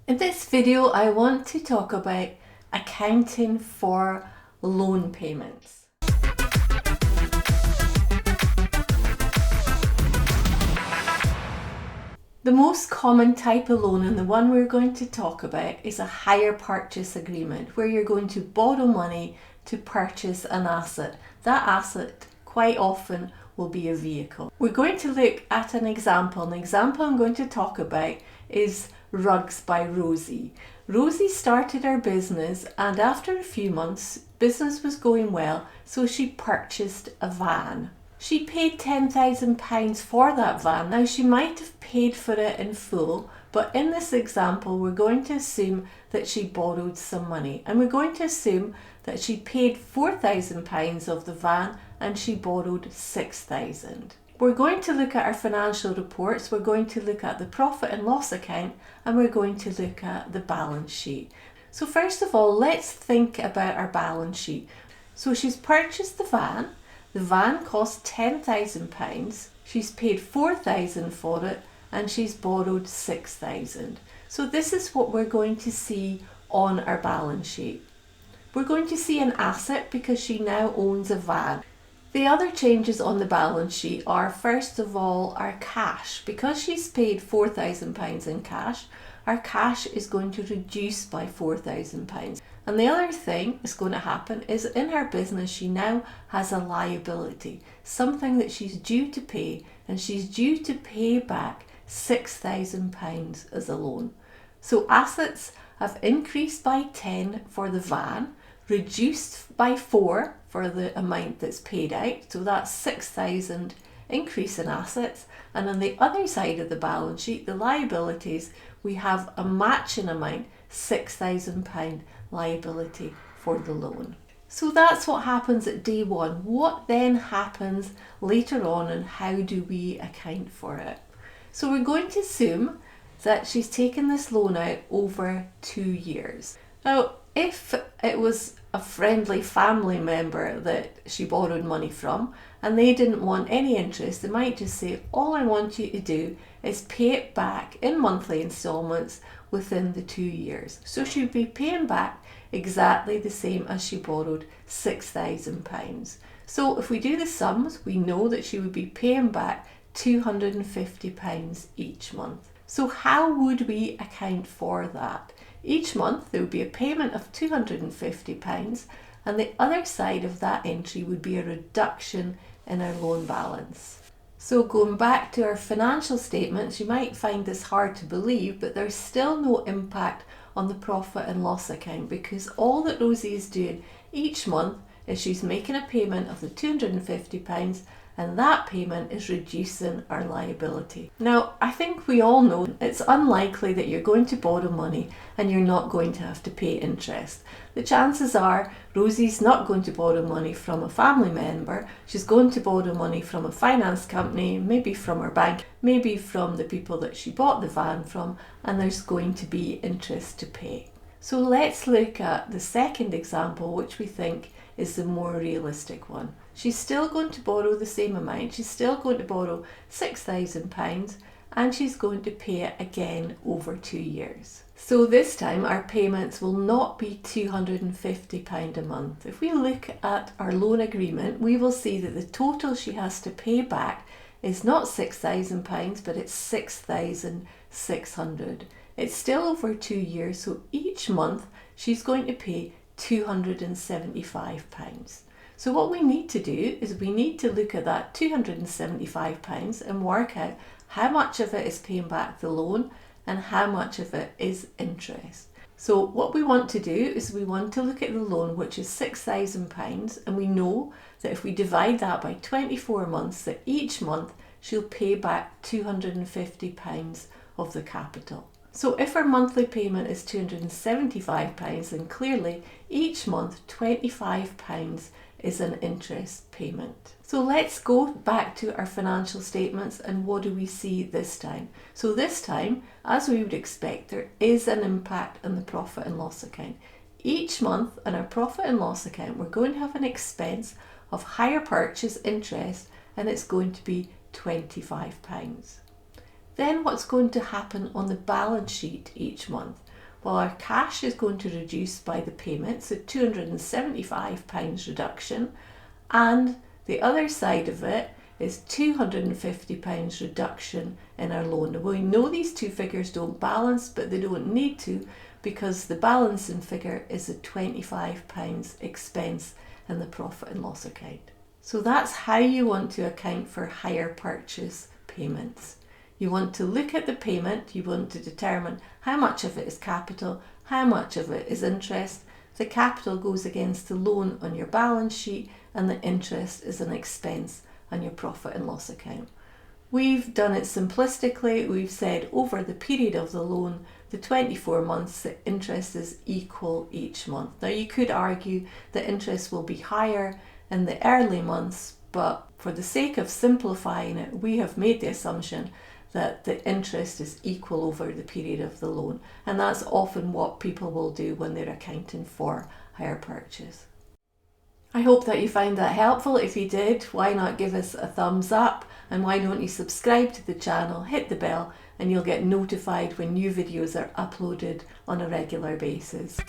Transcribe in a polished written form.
In this video, I want to talk about accounting for loan payments. The most common type of loan, and the one we're going to talk about, is a hire purchase agreement, where you're going to borrow money to purchase an asset. That asset quite often will be a vehicle. We're going to look at an example. An example I'm going to talk about is Rugs by Rosie. Rosie started her business, and after a few months, business was going well, so she purchased a van. She paid £10,000 for that van. Now, she might have paid for it in full, but in this example, we're going to assume that she borrowed some money, and we're going to assume that she paid £4,000 of the van and she borrowed £6,000. We're going to look at our financial reports, we're going to look at the profit and loss account, and we're going to look at the balance sheet. So first of all, let's think about our balance sheet. So she's purchased the van. The van cost £10,000. She's paid £4,000 for it, and she's borrowed £6,000. So this is what we're going to see on our balance sheet. We're going to see an asset because she now owns a van. The other changes on the balance sheet are, first of all, our cash. Because she's paid £4,000 in cash, our cash is going to reduce by £4,000. And the other thing that's going to happen is in her business, she now has a liability, something that she's due to pay, and she's due to pay back £6,000 as a loan. So assets have increased by 10 for the van, reduced by 4 for the amount that's paid out, so that's 6,000 increase in assets. And on the other side of the balance sheet, the liabilities, we have a matching amount, £6,000 liability for the loan. So that's what happens at day one. What then happens later on, and how do we account for it? So we're going to assume that she's taken this loan out over 2 years. Now, if it was a friendly family member that she borrowed money from and they didn't want any interest, they might just say, all I want you to do is pay it back in monthly installments within the 2 years. So she'd be paying back exactly the same as she borrowed, £6,000. So if we do the sums, we know that she would be paying back £250 each month. So how would we account for that? Each month there would be a payment of £250, and the other side of that entry would be a reduction in our loan balance. So going back to our financial statements, you might find this hard to believe, but there's still no impact on the profit and loss account, because all that Rosie is doing each month is she's making a payment of the £250, and that payment is reducing our liability. Now, I think we all know it's unlikely that you're going to borrow money and you're not going to have to pay interest. The chances are Rosie's not going to borrow money from a family member. She's going to borrow money from a finance company, maybe from her bank, maybe from the people that she bought the van from, and there's going to be interest to pay. So let's look at the second example, which we think is the more realistic one. She's still going to borrow the same amount. She's still going to borrow £6,000, and she's going to pay it again over 2 years. So this time our payments will not be £250 a month. If we look at our loan agreement, we will see that the total she has to pay back is not £6,000, but it's £6,600. It's still over 2 years, so each month she's going to pay £275. So what we need to do is we need to look at that £275 and work out how much of it is paying back the loan and how much of it is interest. So what we want to do is we want to look at the loan, which is £6,000, and we know that if we divide that by 24 months, that each month she'll pay back £250 of the capital. So if our monthly payment is £275, then clearly each month £25 is an interest payment. So let's go back to our financial statements, and what do we see this time? So this time, as we would expect, there is an impact on the profit and loss account. Each month on our profit and loss account, we're going to have an expense of hire purchase interest, and it's going to be £25. Then what's going to happen on the balance sheet each month? Well, our cash is going to reduce by the payment, so £275 reduction, and the other side of it is £250 reduction in our loan. Now, we know these two figures don't balance, but they don't need to, because the balancing figure is a £25 expense in the profit and loss account. So that's how you want to account for hire purchase payments. You want to look at the payment, you want to determine how much of it is capital, how much of it is interest. The capital goes against the loan on your balance sheet, and the interest is an expense on your profit and loss account. We've done it simplistically. We've said over the period of the loan, the 24 months, the interest is equal each month. Now, you could argue that interest will be higher in the early months, but for the sake of simplifying it, we have made the assumption that the interest is equal over the period of the loan. And that's often what people will do when they're accounting for hire purchase. I hope that you found that helpful. If you did, why not give us a thumbs up, and why don't you subscribe to the channel, hit the bell, and you'll get notified when new videos are uploaded on a regular basis.